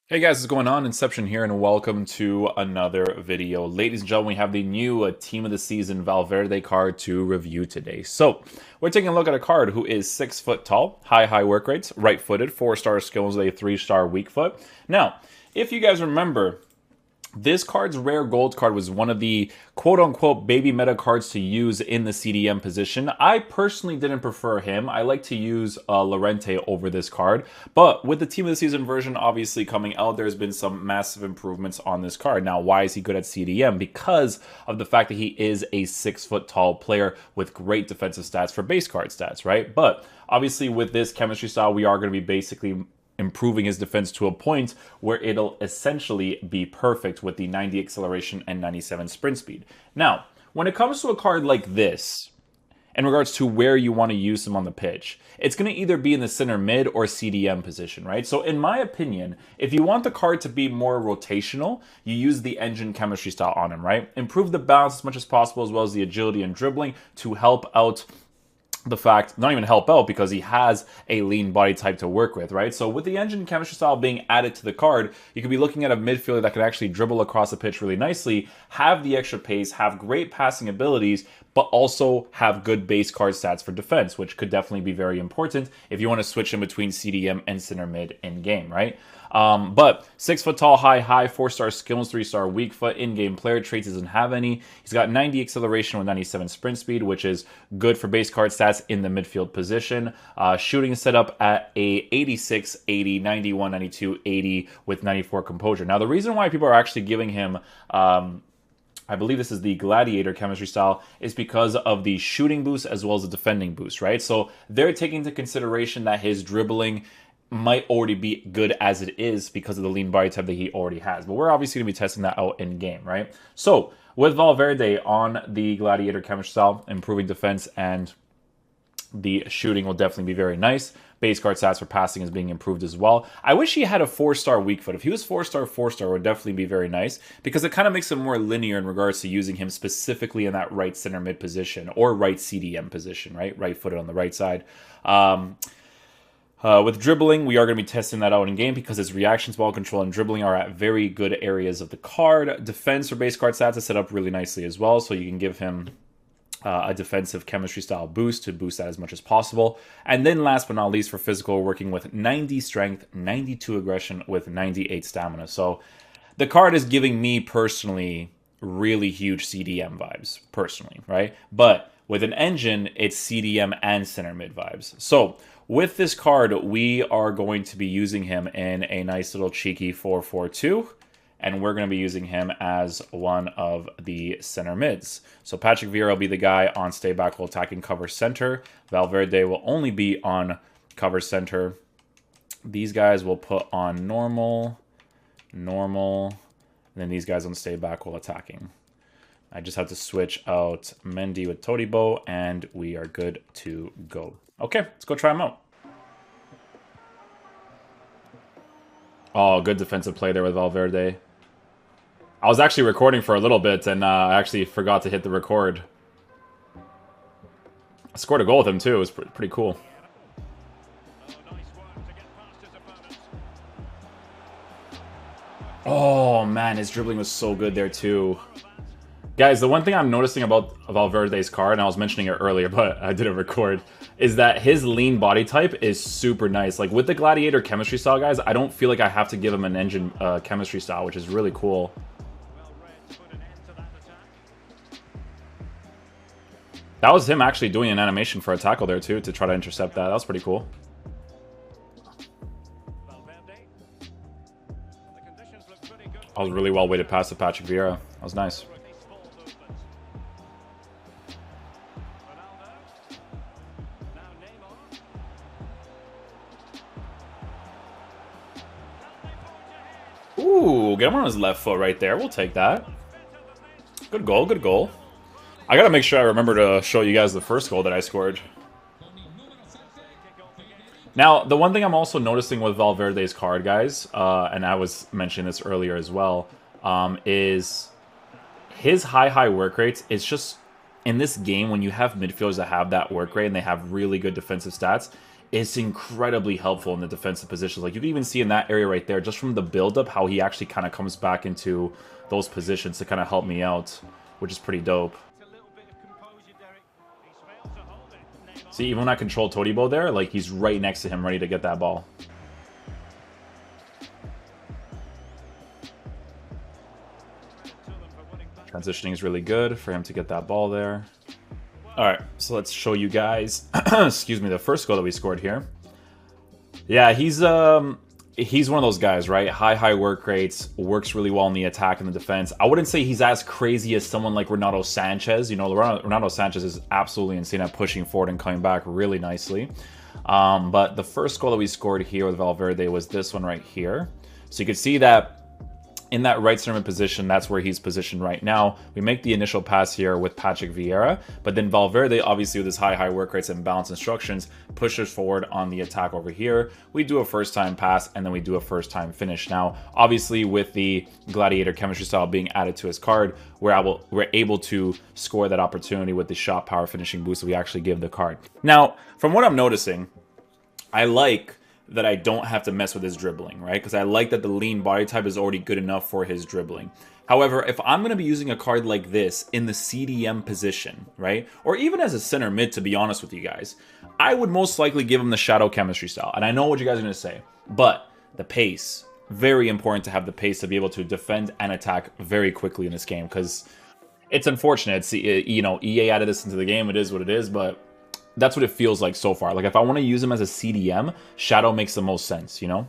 Hey guys, what's going on? Inception here, and welcome to another video. Ladies and gentlemen, we have the new Team of the Season Valverde card to review today. So, we're taking a look at a card who is 6 foot tall, high work rates, right-footed, 4-star skills, a 3-star weak foot. Now, if you guys remember, this card's rare gold card was one of the quote-unquote baby meta cards to use in the CDM position. I personally didn't prefer him. I like to use Lorente over this card. But with the Team of the Season version obviously coming out, there's been some massive improvements on this card. Now, why is he good at CDM? Because of the fact that he is a 6 foot tall player with great defensive stats for base card stats, right? But obviously with this chemistry style, we are going to be basically improving his defense to a point where it'll essentially be perfect with the 90 acceleration and 97 sprint speed. Now, when it comes to a card like this, in regards to where you want to use him on the pitch, it's going to either be in the center mid or CDM position, right? So in my opinion, if you want the card to be more rotational, you use the engine chemistry style on him, right? Improve the balance as much as possible, as well as the agility and dribbling to help out the fact, not even help out, because he has a lean body type to work with, right? So with the engine chemistry style being added to the card, you could be looking at a midfielder that can actually dribble across the pitch really nicely, have the extra pace, have great passing abilities, but also have good base card stats for defense, which could definitely be very important if you want to switch in between CDM and center mid in game, right? But 6 foot tall, high, 4-star skills, 3-star weak foot, in-game player traits doesn't have any. He's got 90 acceleration with 97 sprint speed, which is good for base card stats in the midfield position. Shooting set up at a 86, 80, 91, 92, 80 with 94 composure. Now, the reason why people are actually giving him I believe this is the Gladiator chemistry style, is because of the shooting boost as well as the defending boost, right? So they're taking into consideration that his dribbling might already be good as it is because of the lean body type that he already has. But we're obviously going to be testing that out in game, right? So with Valverde on the Gladiator chemistry style, improving defense and the shooting will definitely be very nice. Base card stats for passing is being improved as well. I wish he had a 4-star weak foot. If he was 4-star, 4-star would definitely be very nice, because it kind of makes him more linear in regards to using him specifically in that right center mid position or right CDM position, right? Right footed on the right side. With dribbling, we are going to be testing that out in game because his reactions, ball control, and dribbling are at very good areas of the card. Defense for base card stats is set up really nicely as well, so you can give him a defensive chemistry style boost to boost that as much as possible. And then last but not least, for physical, we're working with 90 strength, 92 aggression with 98 stamina. So the card is giving me personally really huge CDM vibes, personally, right? But with an engine, it's CDM and center mid vibes. So with this card, we are going to be using him in a nice little cheeky 4-4-2. And we're going to be using him as one of the center mids. So Patrick Vieira will be the guy on stay back while attacking cover center. Valverde will only be on cover center. These guys will put on normal, and then these guys on stay back while attacking. I just have to switch out Mendy with Todibo, and we are good to go. Okay, let's go try him out. Oh, good defensive play there with Valverde. I was actually recording for a little bit, and I actually forgot to hit the record. I scored a goal with him, too. It was pretty cool. Oh, man, his dribbling was so good there, too. Guys, the one thing I'm noticing about Valverde's card, and I was mentioning it earlier, but I didn't record, is that his lean body type is super nice. Like, with the Gladiator chemistry style, guys, I don't feel like I have to give him an engine chemistry style, which is really cool. That was him actually doing an animation for a tackle there, too, to try to intercept that. That was pretty cool. I was really well weighted past to Patrick Vieira. That was nice. Ooh, get him on his left foot right there. We'll take that. Good goal, good goal. I gotta make sure I remember to show you guys the first goal that I scored. Now, the one thing I'm also noticing with Valverde's card, guys, and I was mentioning this earlier as well, is his high work rates. It's just, in this game, when you have midfielders that have that work rate and they have really good defensive stats, it's incredibly helpful in the defensive positions. Like, you can even see in that area right there, just from the build-up, how he actually kind of comes back into those positions to kind of help me out, which is pretty dope. See, even when I control Todibo there, like, he's right next to him, ready to get that ball. Transitioning is really good for him to get that ball there. All right, so let's show you guys, excuse me, the first goal that we scored here. Yeah, he's one of those guys, right? High work rates, works really well in the attack and the defense. I wouldn't say he's as crazy as someone like Renato Sanchez. You know, Renato Sanchez is absolutely insane at pushing forward and coming back really nicely. But the first goal that we scored here with Valverde was this one right here. So you could see that in that right center position, that's where he's positioned right now. We make the initial pass here with Patrick Vieira, but then Valverde, obviously with his high work rates and balance instructions, pushes forward on the attack over here. We do a first time pass, and then we do a first time finish. Now, obviously with the Gladiator chemistry style being added to his card, we're able to score that opportunity with the shot power finishing boost that we actually give the card. Now, from what I'm noticing, I like that I don't have to mess with his dribbling, right? Because I like that the lean body type is already good enough for his dribbling. However, if I'm going to be using a card like this in the CDM position, right? Or even as a center mid, to be honest with you guys, I would most likely give him the shadow chemistry style. And I know what you guys are going to say, but the pace, very important to have the pace to be able to defend and attack very quickly in this game, because it's unfortunate. It's, you know, EA added this into the game. It is what it is, but that's what it feels like so far. Like, if I want to use him as a CDM, Shadow makes the most sense, you know?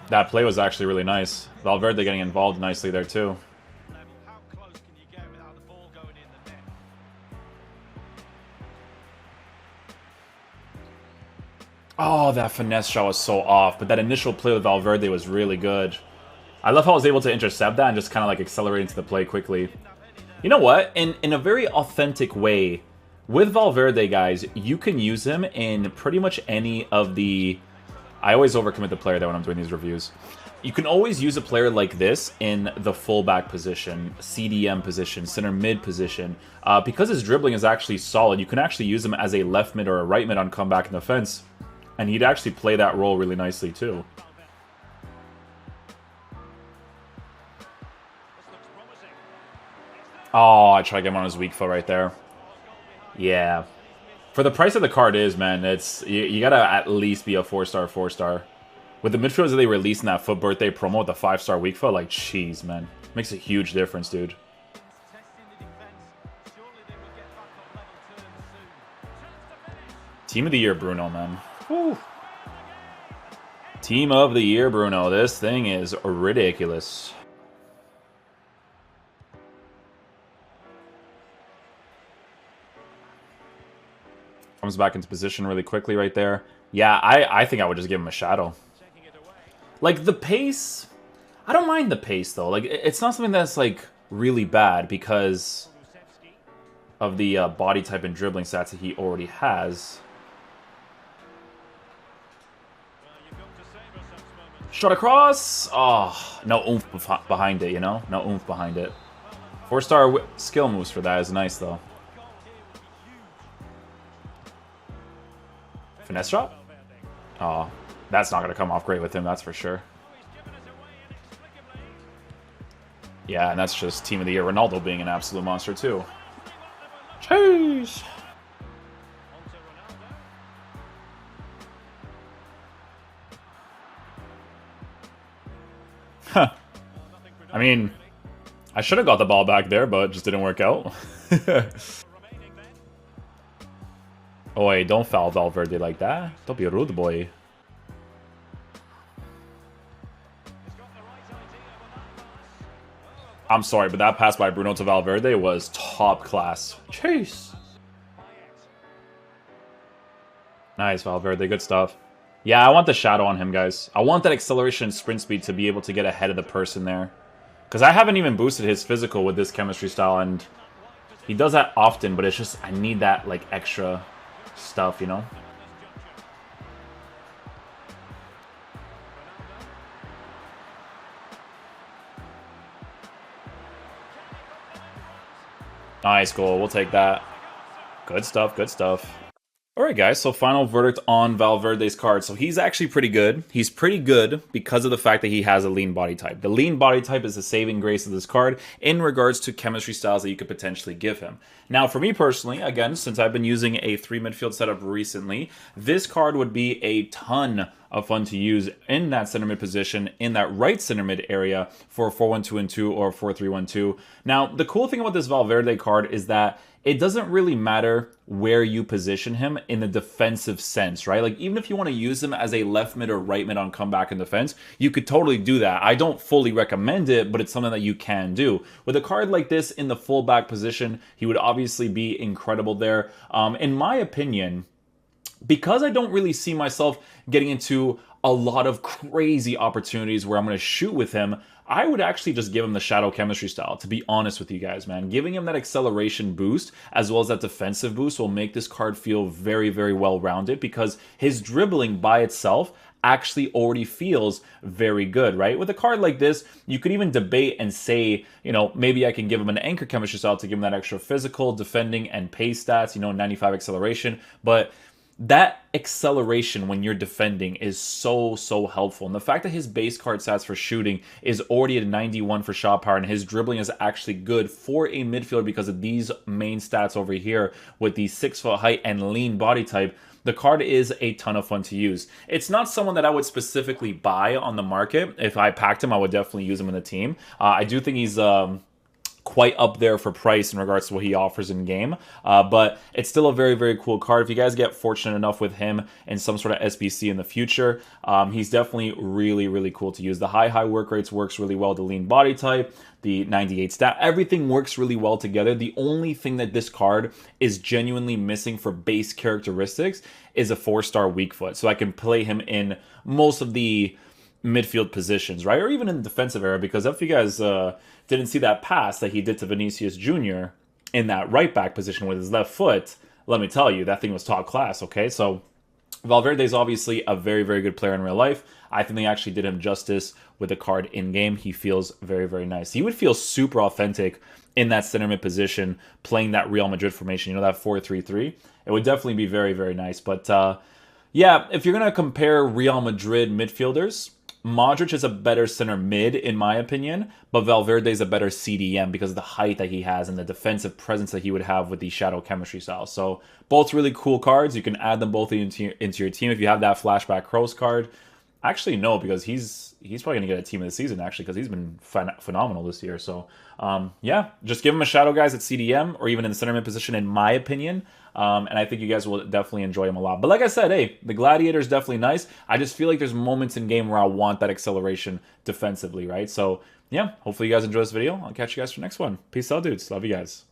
That play was actually really nice. Valverde getting involved nicely there too. Oh, that finesse shot was so off, but that initial play with Valverde was really good. I love how I was able to intercept that and just kind of like accelerate into the play quickly. You know what? In a very authentic way, with Valverde, guys, you can use him in pretty much any of the... I always overcommit the player there when I'm doing these reviews. You can always use a player like this in the fullback position, CDM position, center mid position. Because his dribbling is actually solid, you can actually use him as a left mid or a right mid on comeback in defense. And he'd actually play that role really nicely too. Oh, I tried to get him on his weak foot right there. Yeah. For the price of the card is, man, it's you gotta at least be a 4-star. With the midfielders that they released in that FUT birthday promo with the 5-star weak foot, like, jeez, man. Makes a huge difference, dude. Team of the year, Bruno, man. Woo. Team of the year, Bruno. This thing is ridiculous. Comes back into position really quickly right there. Yeah, I think I would just give him a shadow. Like, the pace... I don't mind the pace, though. Like, it's not something that's, like, really bad because of the body type and dribbling stats that he already has. Shot across! Oh, no oomph behind it, you know? No oomph behind it. 4-star skill moves for that is nice, though. Finesse shot? Oh, that's not going to come off great with him, that's for sure. Yeah, and that's just Team of the Year Ronaldo being an absolute monster, too. Jeez! Huh. I mean, I should have got the ball back there, but it just didn't work out. Oh, wait, don't foul Valverde like that. Don't be a rude boy. I'm sorry, but that pass by Bruno to Valverde was top class. Chase. Nice, Valverde. Good stuff. Yeah, I want the shadow on him, guys. I want that acceleration and sprint speed to be able to get ahead of the person there. Because I haven't even boosted his physical with this chemistry style, and he does that often, but it's just, I need that, like, extra stuff, you know? Nice goal. We'll take that. Good stuff, good stuff. Alright guys, so final verdict on Valverde's card. So he's actually pretty good. He's pretty good because of the fact that he has a lean body type. The lean body type is the saving grace of this card in regards to chemistry styles that you could potentially give him. Now for me personally, again, since I've been using a 3 midfield setup recently, this card would be a ton of fun to use in that center mid position, in that right center mid area for 4-1-2-2 or 4-3-1-2. Now, the cool thing about this Valverde card is that it doesn't really matter where you position him in the defensive sense, right? Like, even if you want to use him as a left mid or right mid on comeback and defense, you could totally do that. I don't fully recommend it, but it's something that you can do. With a card like this in the fullback position, he would obviously be incredible there. In my opinion, because I don't really see myself getting into a lot of crazy opportunities where I'm going to shoot with him, I would actually just give him the shadow chemistry style, to be honest with you guys, man. Giving him that acceleration boost as well as that defensive boost will make this card feel very, very well-rounded because his dribbling by itself actually already feels very good, right? With a card like this, you could even debate and say, you know, maybe I can give him an anchor chemistry style to give him that extra physical, defending, and pace stats, you know, 95 acceleration, but that acceleration when you're defending is so helpful. And the fact that his base card stats for shooting is already at 91 for shot power and his dribbling is actually good for a midfielder because of these main stats over here with the 6-foot height and lean body type, the card is a ton of fun to use. It's not someone that I would specifically buy on the market. If I packed him, I would definitely use him in the team. I do think he's quite up there for price in regards to what he offers in game, but it's still a very cool card. If you guys get fortunate enough with him in some sort of SBC in the future, he's definitely really cool to use. The high work rates works really well. The lean body type, the 98 stat, everything works really well together. The only thing that this card is genuinely missing for base characteristics is a 4-star weak foot, so I can play him in most of the midfield positions, right? Or even in the defensive area, because if you guys didn't see that pass that he did to Vinicius Jr. in that right back position with his left foot, let me tell you, that thing was top class, okay? So Valverde is obviously a very good player in real life. I think they actually did him justice with the card in-game. He feels very nice. He would feel super authentic in that center mid position, playing that Real Madrid formation, you know, that 4-3-3. It would definitely be very nice. But yeah, if you're going to compare Real Madrid midfielders, Modric is a better center mid, in my opinion, but Valverde is a better CDM because of the height that he has and the defensive presence that he would have with the shadow chemistry style. So both really cool cards. You can add them both into your team. If you have that flashback Kroos card, actually no, because he's probably going to get a team of the season, actually, because he's been phenomenal this year. So yeah, just give him a shadow, guys, at CDM or even in the center mid position, in my opinion. And I think you guys will definitely enjoy him a lot. But like I said, hey, the Gladiator is definitely nice. I just feel like there's moments in game where I want that acceleration defensively, right? So yeah, hopefully you guys enjoy this video. I'll catch you guys for the next one. Peace out, dudes. Love you guys.